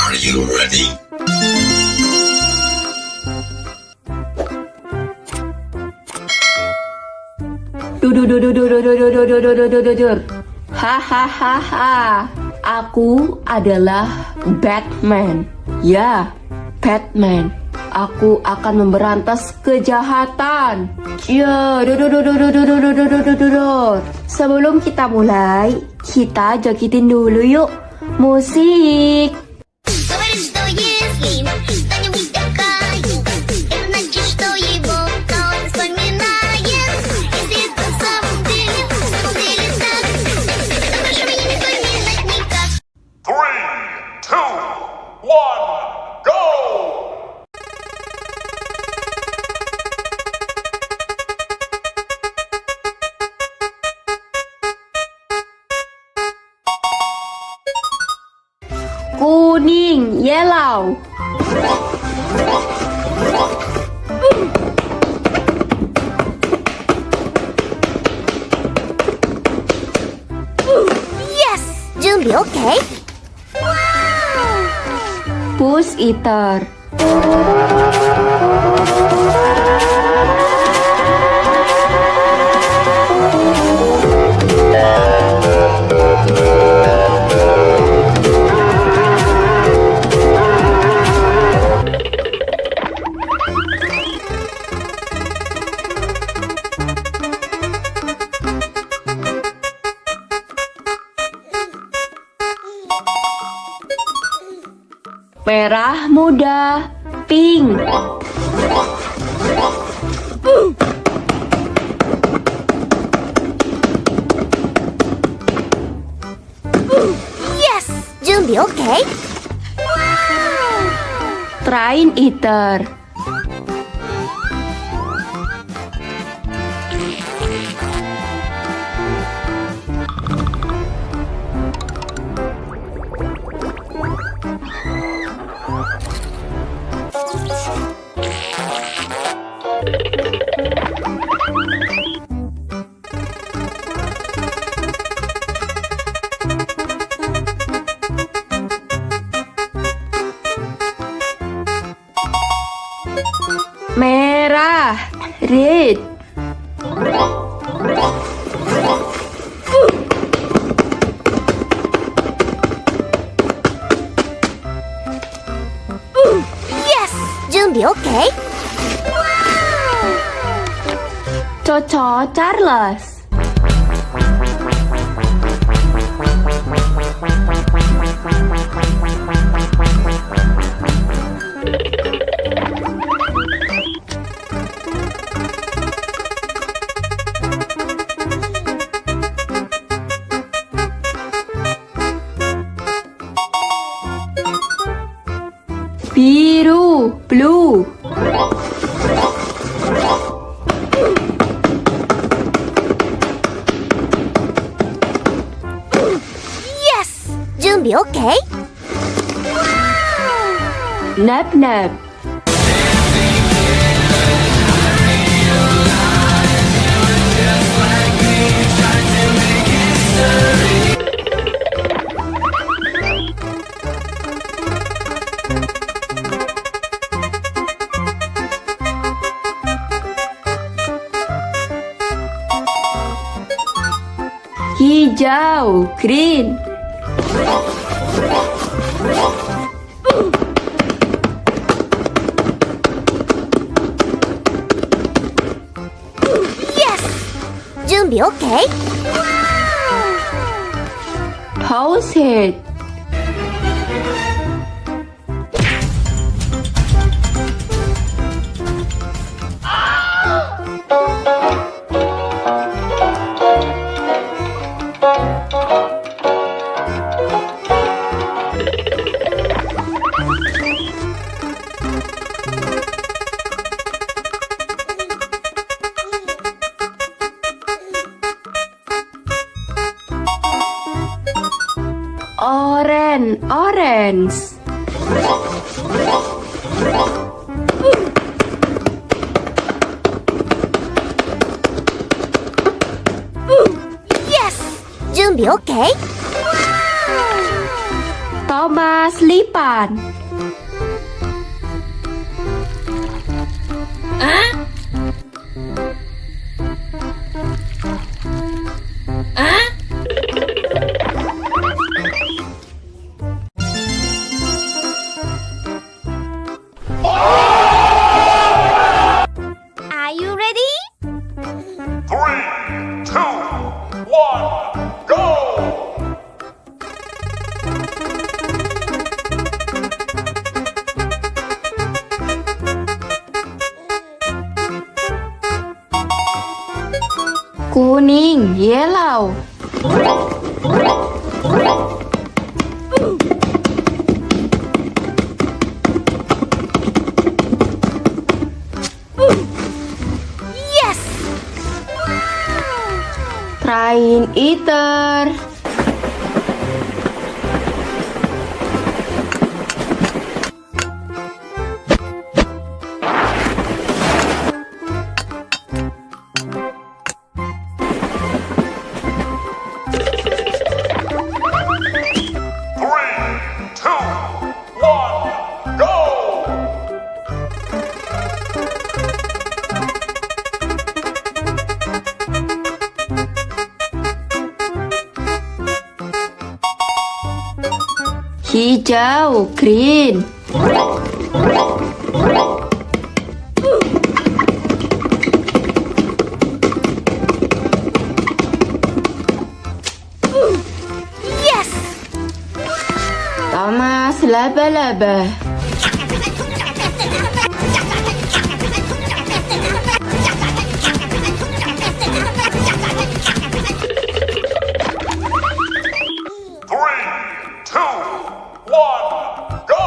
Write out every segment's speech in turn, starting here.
Are you ready? Hahaha, aku adalah Batman. Ya, Batman. Aku akan memberantas kejahatan. Ya, sebelum kita mulai, kita jogitin dulu yuk. Musik. Говорит, что если кто-нибудь такая, это значит, что его он вспоминает. Если это на самом деле так, то прошу меня не вспоминать никак. 3, 2, 1, go! Kuning, yellow. Yes! 준비 오케이? Push eater. Merah muda, pink. Yes! 준비 오케이? Train eater. Merah, red. Yes! 준비 오케이? Coco Charles. Biru, blue. Yes! 준비 오케이? Nab Nab. Hijau, green. Yes! 준비 오케이? House head. Orange. Yes! 준비 오케이? Thomas Lipan. Are you ready? 3, 2, 1, go! Kuning, yellow. Yes! Train eater. Three, two, one, go! Hijau, green. Yes! Thomas laba-laba. Three, two, one, go!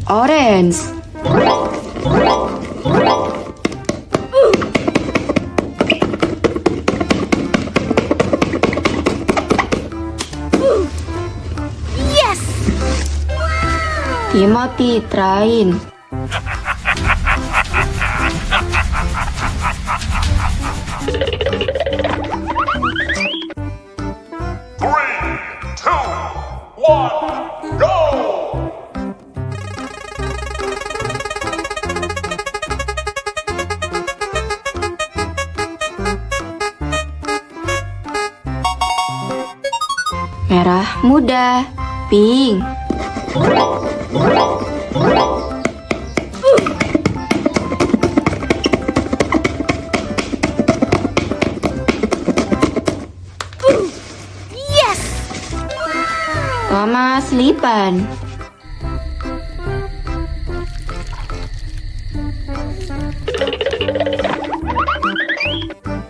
Orange. Yes! Timothy, train. Three, two, one, go! Merah muda, pink. Yes! Thomas Lipan.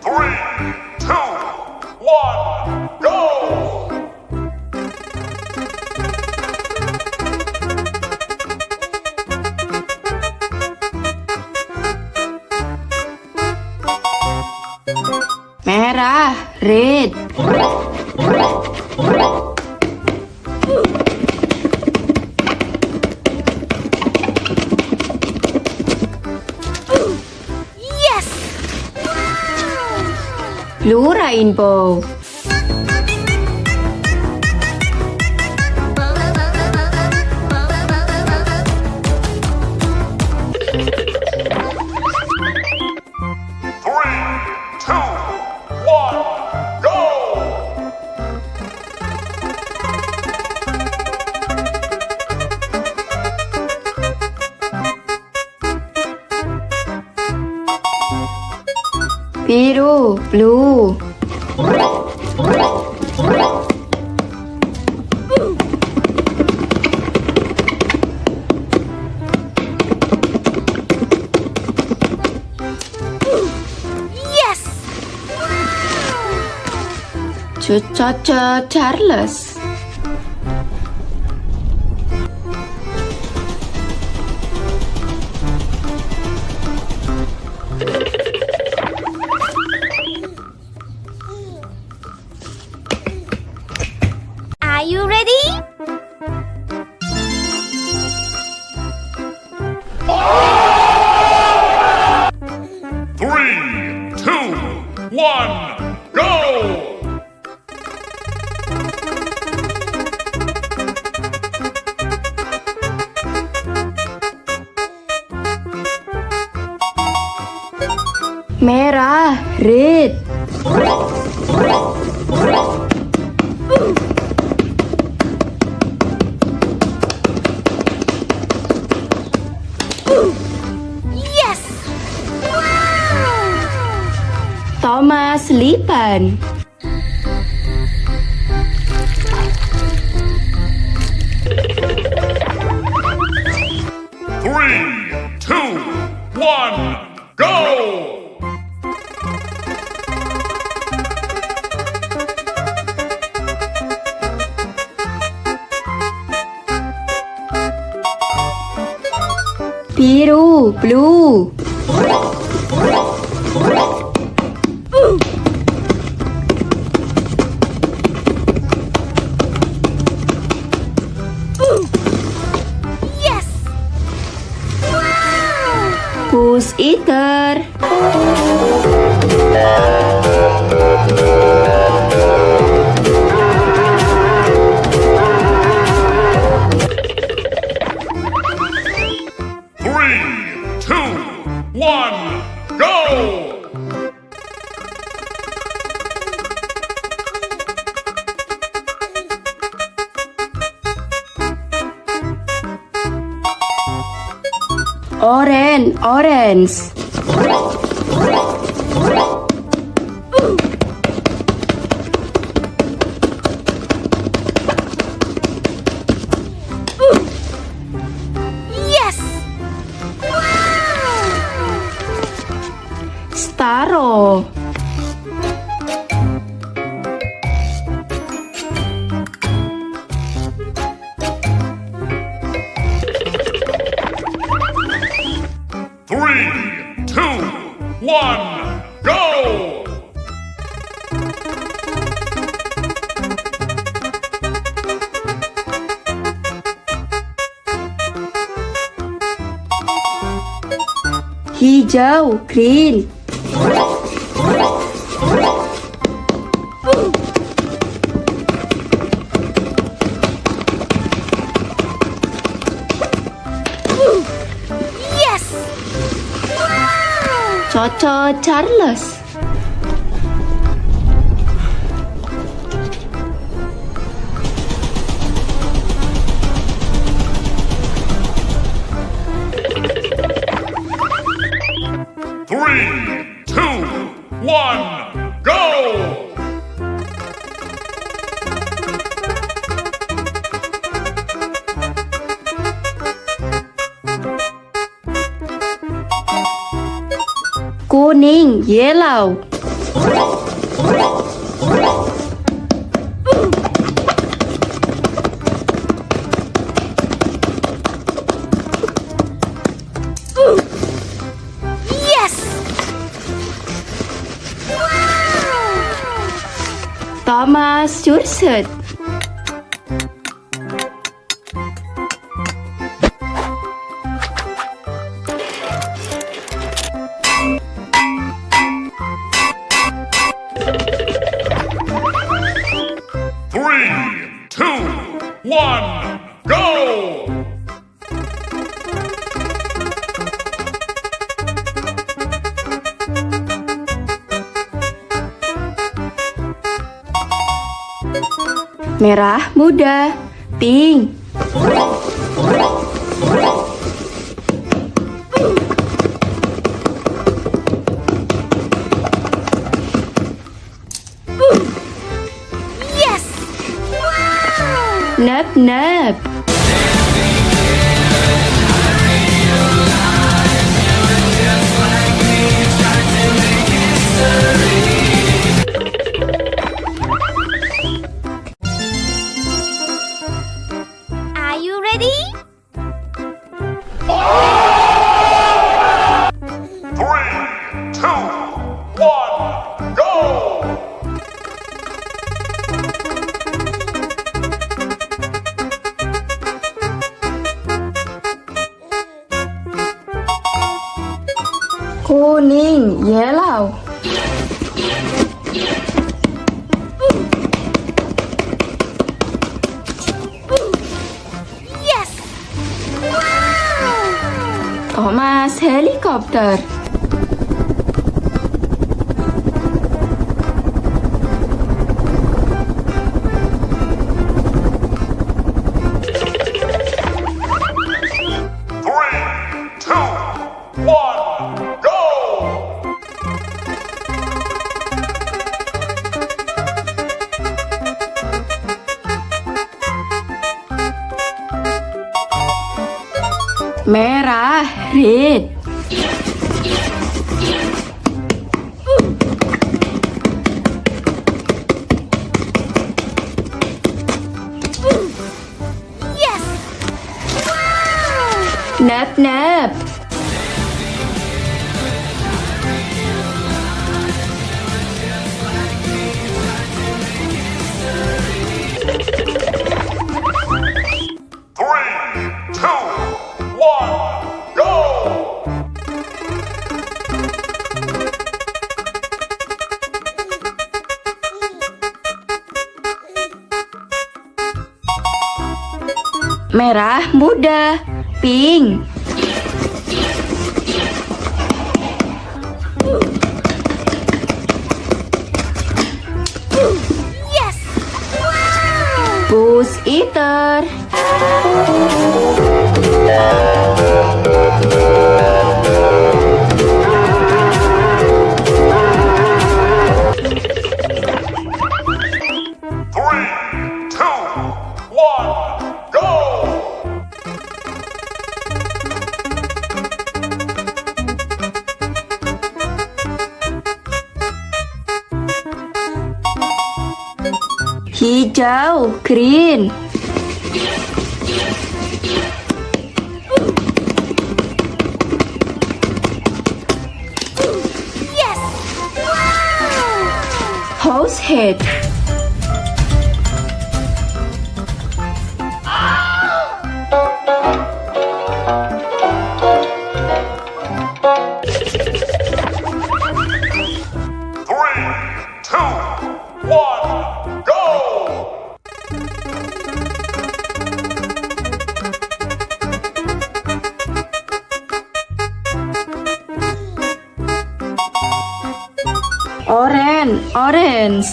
Three, two, one, go! Merah, red. Yes! Blue rainbow. Three, two, one, go! Biru, blue. Yes! Choo Choo, Charles. Are you ready? Merah, red. Yes! Wow! Thomas, Lipan. Three, two, one, go! Biru, blue. Yes! Wow! Who's eater? Three, two, one, go! Orange, orange. Yes! Wow! Staro. Three, two, one, go! Hijau, green. Yes! Wow! Coco, Charles. Three, two, one, go! Kuning, yellow. Yes! Wow! Thomas, Jurset. Three, two, one, go! Merah muda, pink. Yes! Wow! Nab Nab. Are you ready? Three, two, one, go! Kuning, yellow. Yes! Wow! Thomas, helicopter. Red. Yes! Wow! Nab Nab. Three, two, one, go! Merah muda. Pink. Yes! Wow! Goose eater. Three, two, one, go! Hijau. Green. Yes! Wow! Horse head. Three, two, one, go! Orange.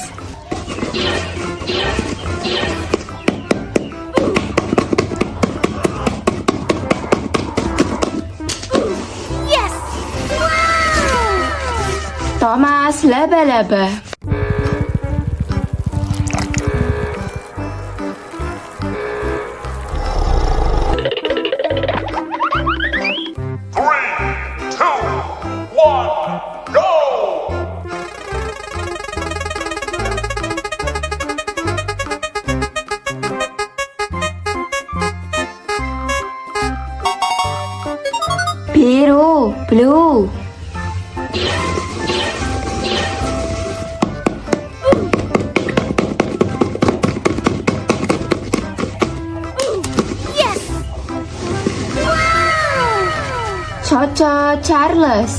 Yes! Wow! Thomas laba-laba. Three, two, one, go! Biru. Blue. Yes! Wow! Coco Charles.